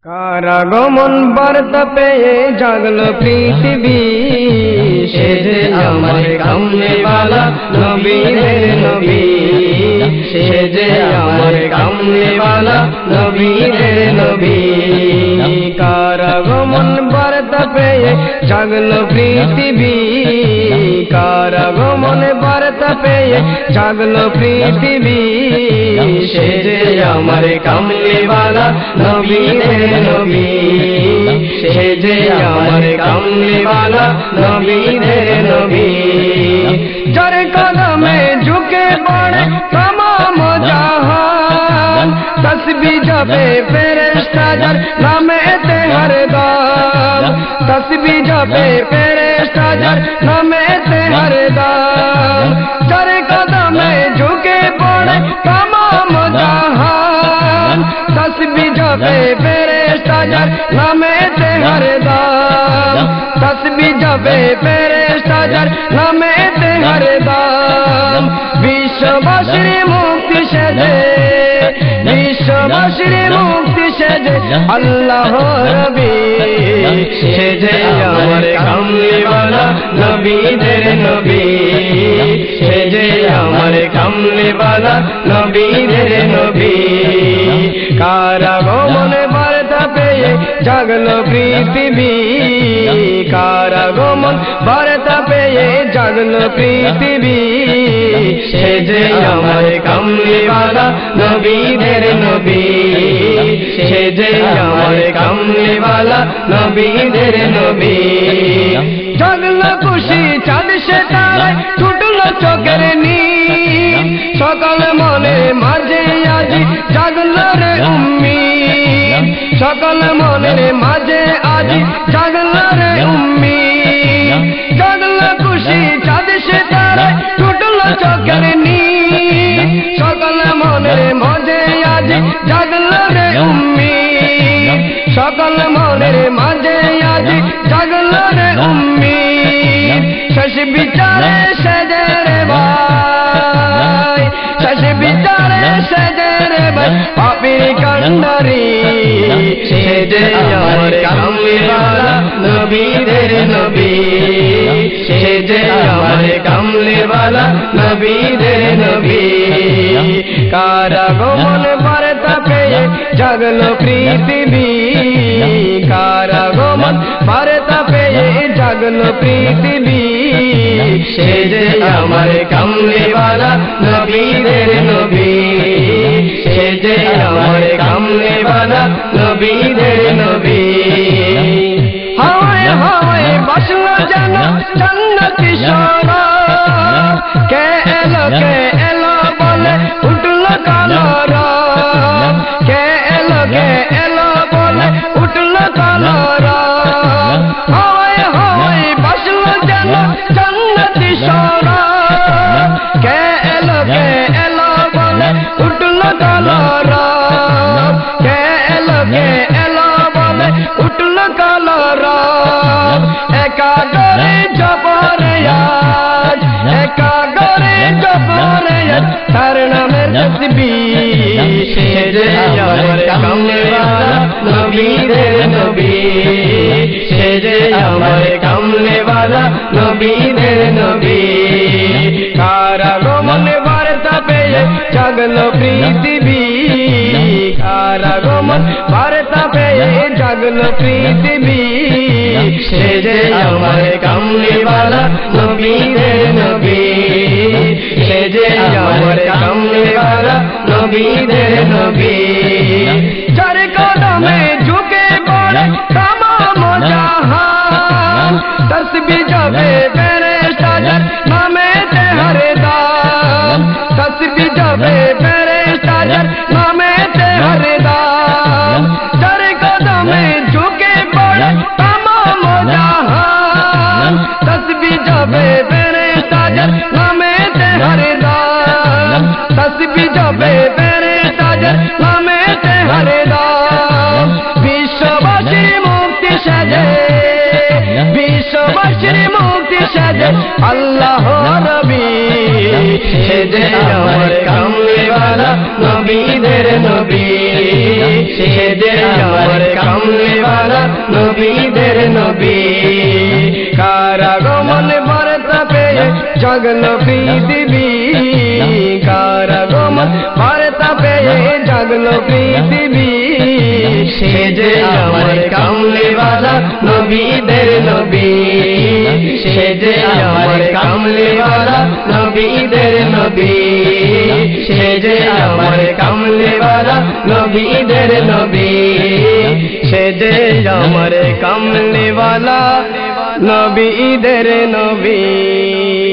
কারাগমন বার্তা পেয়ে জাগলো পৃথিবী, সে যে আমার কামলিওয়ালা নবীদের নবী, সে যে আমার কামলিওয়ালা নবীদের নবী। কারাগমন বার্তা পেয়ে জাগলো পৃথিবী, কারাগমন বার্তা পেয়ে জাগলো পৃথিবী, সে যে আমার কামলিওয়ালা নবীদের নবী, সে যে আমার কামলিওয়ালা নবীদের নবী। যার কদমে ঝুঁকে পড়ে तमाम জাহান, তসবিহ জপে ফেরেশতা যার নামেতে হরদম, তসবিহ জপে ফেরেশতা যার নামেতে হরদম। যার কদমে ঝুঁকে পড়ে तमाम জাহান, তসবিহ জপে ফেরেশতা যার নামেতে হরদম, তসবিহ জপে ফেরেশতা যার নামেতে হরদম। বিশ্ববাসীর মুক্তি সেজে, বিশ্ববাসীর মুক্তি সেজে আল্লাহ নবী, সে যে আমার কামলিওয়ালা নবীদের নবী, সে যে আমার কামলিওয়ালা নবীদের নবী। কারাগমন বার্তা পেয়ে জাগলো পৃথিবী, কারাগমন বার্তা পেয়ে জাগলো পৃথিবী, সে যে আমার কামলিওয়ালা নবীদের নবী, সে যে আমার কামলিওয়ালা নবীদের নবী। জাগলো খুশি চাঁদ সে তারায় ছুটলো চোখের নীর, সকাল মনে মাঝে আজি জাগলো রে উম্মি, সকাল মনের মাঝে আজি জাগলো রে উম্মি। জাগলো খুশি চাঁদ সে তারায় ছুটলো চোখের নীর, সকাল মনের মাঝে আজি জাগলো রে উম্মি, সকাল মনের মাঝে আজি জাগলো রে উম্মি। শেষ বিচারে সেজে রে ভাই, শেষ বিচারে সেজে রে ভাই পাপীর কান্ডারি, সে যে আমার কামলিওয়ালা নবীদের নবী, সে যে আমার কামলিওয়ালা নবীদের নবী। কারাগমন বার্তা পেয়ে জাগলো পৃথিবী, কারাগমন বার্তা পেয়ে জাগলো পৃথিবী, সে যে আমার কামলিওয়ালা নবীদের নবী, সে যে আমার কামলিওয়ালা নবীদের নবী। হাওয়ায় হাওয়ায় বাসলো যেন জান্নাতি সোনা, কে এলো বলে উঠলো কালো রং, কে এলো বলে উঠলো কালো রং। হাওয়ায় হাওয়ায় বাসলো যেন জান্নাতি সোনা, কে এলো বলে উঠলো কালো রং, কে এলো বলে উঠলো কালো রং। একা করে জপরে আজ, একা করে জপরে আজ তার নামের তসবিহ, সে যে আমার কামলিওয়ালা নবীদের নবী, সে যে আমার কামলিওয়ালা নবীদের নবী। কারাগমন বার্তা পেয়ে জাগলো পৃথিবী, কারাগমন বার্তা পেয়ে জাগলো পৃথিবী, সে যে আমার কামলিওয়ালা নবীদের নবী, সে যে আমার কামলিওয়ালা নবীদের নবী। যার কদমে ঝুঁকে পড়ে तमाम জাহান, তসবিহ জপে ফেরেশতা যার নামেতে হরদম, তসবিহ জপে ফেরেশতা যার নামেতে হরদম। যার কদমে ঝুঁকে পড়ে तमाम জাহান, তসবিহ জপে ফেরেশতা যার নামেতে হরদম, তসবিহ জপে ফেরেশতা যার নামেতে হরদম। বিশ্ববাসীর মুক্তি সেজে, বিশ্ববাসীর মুক্তি সেজে আল্লাহ নবী, সে যে আমার কামলিওয়ালা নবীদের নবী, সে যে আমার জাগলো পৃথিবী কারাগমন বার্তা পেয়ে জাগলো পৃথিবী সে যে আমার কামলিওয়ালা নবীদের নবী সে যে আমার কামলিওয়ালা নবীদের নবী সে যে আমার কামলিওয়ালা নবীদের নবী সে যে আমার কামলিওয়ালা নবীদের নবী।